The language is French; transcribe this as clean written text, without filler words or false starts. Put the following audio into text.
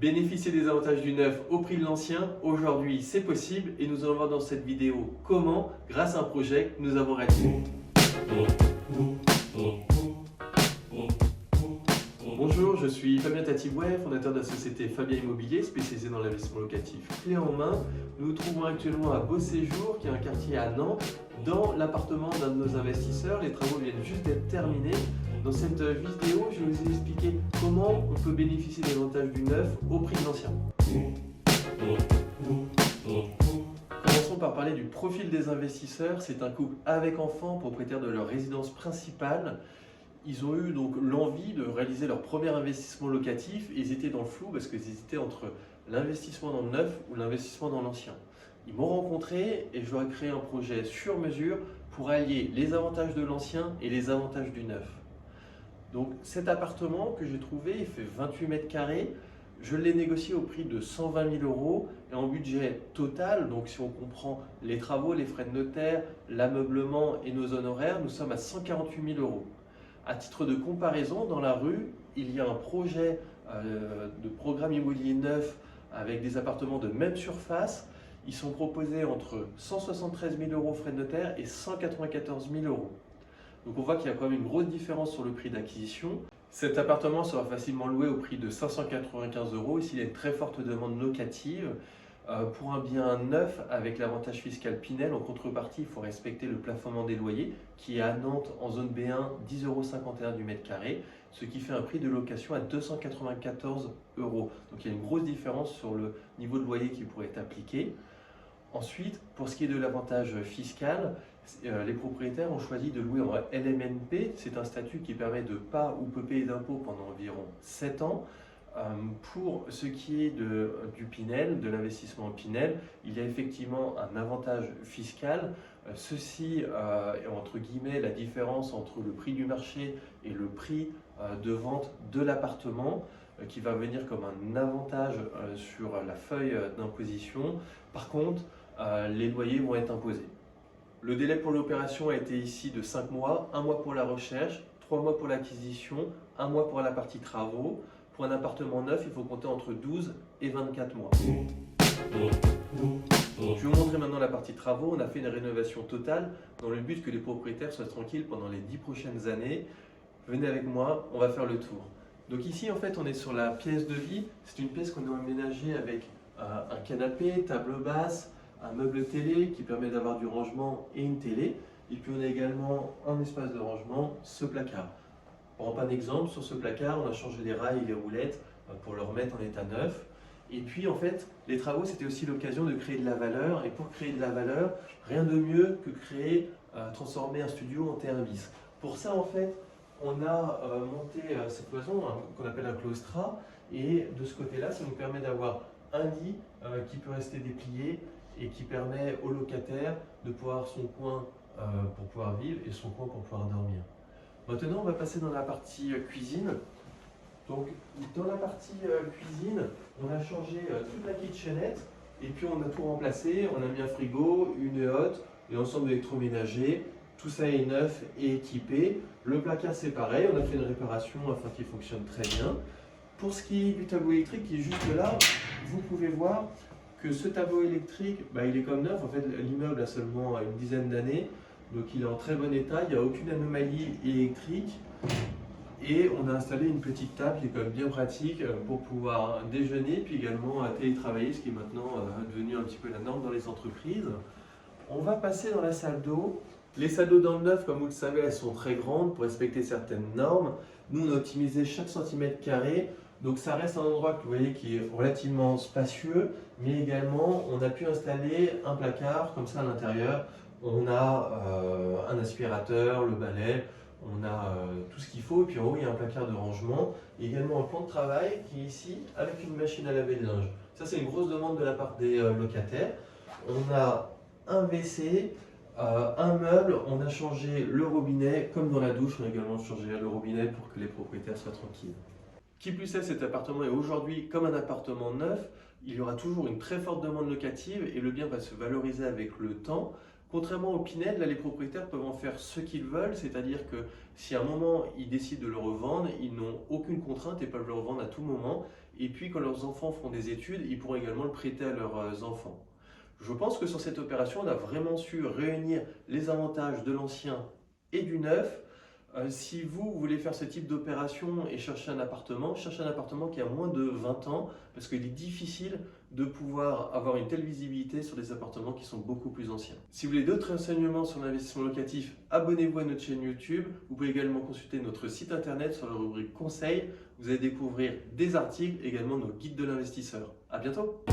Bénéficier des avantages du neuf au prix de l'ancien, aujourd'hui c'est possible et nous allons voir dans cette vidéo comment, grâce à un projet que nous avons réalisé. Bonjour, je suis Fabien Tatibouet, fondateur de la société Fabien Immobilier, spécialisée dans l'investissement locatif clé en main. Nous nous trouvons actuellement à Beau Séjour, qui est un quartier à Nantes, dans l'appartement d'un de nos investisseurs. Les travaux viennent juste d'être terminés. Dans cette vidéo, je vais vous expliquer comment on peut bénéficier des avantages du neuf au prix de l'ancien. Commençons par parler du profil des investisseurs. C'est un couple avec enfants, propriétaires de leur résidence principale. Ils ont eu donc l'envie de réaliser leur premier investissement locatif et ils étaient dans le flou parce qu'ils hésitaient entre l'investissement dans le neuf ou l'investissement dans l'ancien. Ils m'ont rencontré et je leur ai créé un projet sur mesure pour allier les avantages de l'ancien et les avantages du neuf. Donc cet appartement que j'ai trouvé, il fait 28 mètres carrés. Je l'ai négocié au prix de 120 000 € et en budget total, donc si on comprend les travaux, les frais de notaire, l'ameublement et nos honoraires, nous sommes à 148 000 €. À titre de comparaison, dans la rue, il y a un projet de programme immobilier neuf avec des appartements de même surface. Ils sont proposés entre 173 000 € frais de notaire et 194 000 €. Donc on voit qu'il y a quand même une grosse différence sur le prix d'acquisition. Cet appartement sera facilement loué au prix de 595 € et s'il y a une très forte demande locative. Pour un bien neuf avec l'avantage fiscal Pinel, en contrepartie, il faut respecter le plafonnement des loyers qui est à Nantes en zone B1 10,51 € du mètre carré, ce qui fait un prix de location à 294 €. Donc il y a une grosse différence sur le niveau de loyer qui pourrait être appliqué. Ensuite, pour ce qui est de l'avantage fiscal, les propriétaires ont choisi de louer en LMNP. C'est un statut qui permet de ne pas ou peu payer d'impôts pendant environ 7 ans. Pour ce qui est du Pinel, de l'investissement au Pinel, il y a effectivement un avantage fiscal. Ceci est entre guillemets la différence entre le prix du marché et le prix de vente de l'appartement qui va venir comme un avantage sur la feuille d'imposition. Par contre, les loyers vont être imposés. Le délai pour l'opération a été ici de 5 mois, 1 mois pour la recherche, 3 mois pour l'acquisition, 1 mois pour la partie travaux. Pour un appartement neuf, il faut compter entre 12 et 24 mois. Je vais vous montrer maintenant la partie travaux. On a fait une rénovation totale dans le but que les propriétaires soient tranquilles pendant les 10 prochaines années. Venez avec moi, on va faire le tour. Donc ici, en fait, on est sur la pièce de vie. C'est une pièce qu'on a aménagée avec un canapé, table basse, un meuble télé qui permet d'avoir du rangement et une télé. Et puis on a également un espace de rangement, ce placard. Pour prendre un exemple, sur ce placard, on a changé les rails et les roulettes pour le remettre en état neuf. Et puis en fait, les travaux, c'était aussi l'occasion de créer de la valeur. Et pour créer de la valeur, rien de mieux que transformer un studio en T1 bis. Pour ça, en fait, on a monté cette cloison qu'on appelle un claustra. Et de ce côté-là, ça nous permet d'avoir un lit qui peut rester déplié et qui permet au locataire de pouvoir son coin pour pouvoir vivre et son coin pour pouvoir dormir. Maintenant, on va passer dans la partie cuisine. Donc, dans la partie cuisine, on a changé toute la kitchenette et puis on a tout remplacé. On a mis un frigo, une hotte et l'ensemble d'électroménager. Tout ça est neuf et équipé. Le placard, c'est pareil. On a fait une réparation afin qu'il fonctionne très bien. Pour ce qui est du tableau électrique qui est juste là, vous pouvez voir que ce tableau électrique, il est comme neuf. En fait, l'immeuble a seulement une dizaine d'années. Donc il est en très bon état, il n'y a aucune anomalie électrique et on a installé une petite table qui est quand même bien pratique pour pouvoir déjeuner puis également télétravailler, ce qui est maintenant devenu un petit peu la norme dans les entreprises. On va passer dans la salle d'eau. Les salles d'eau dans le neuf, comme vous le savez, elles sont très grandes pour respecter certaines normes. Nous, on a optimisé chaque centimètre carré, donc ça reste un endroit que vous voyez qui est relativement spacieux, mais également on a pu installer un placard comme ça à l'intérieur. On a un aspirateur, le balai, on a tout ce qu'il faut. Et puis en haut, il y a un placard de rangement. Et également un plan de travail qui est ici avec une machine à laver le linge. Ça, c'est une grosse demande de la part des locataires. On a un WC, un meuble. On a changé le robinet. Comme dans la douche, on a également changé le robinet pour que les propriétaires soient tranquilles. Qui plus est, cet appartement est aujourd'hui comme un appartement neuf. Il y aura toujours une très forte demande locative et le bien va se valoriser avec le temps. Contrairement au Pinel, là, les propriétaires peuvent en faire ce qu'ils veulent, c'est-à-dire que si à un moment ils décident de le revendre, ils n'ont aucune contrainte et peuvent le revendre à tout moment. Et puis quand leurs enfants feront des études, ils pourront également le prêter à leurs enfants. Je pense que sur cette opération, on a vraiment su réunir les avantages de l'ancien et du neuf. Si vous voulez faire ce type d'opération et cherchez un appartement qui a moins de 20 ans parce qu'il est difficile de pouvoir avoir une telle visibilité sur des appartements qui sont beaucoup plus anciens. Si vous voulez d'autres renseignements sur l'investissement locatif, abonnez-vous à notre chaîne YouTube. Vous pouvez également consulter notre site internet sur la rubrique conseils. Vous allez découvrir des articles, également nos guides de l'investisseur. À bientôt!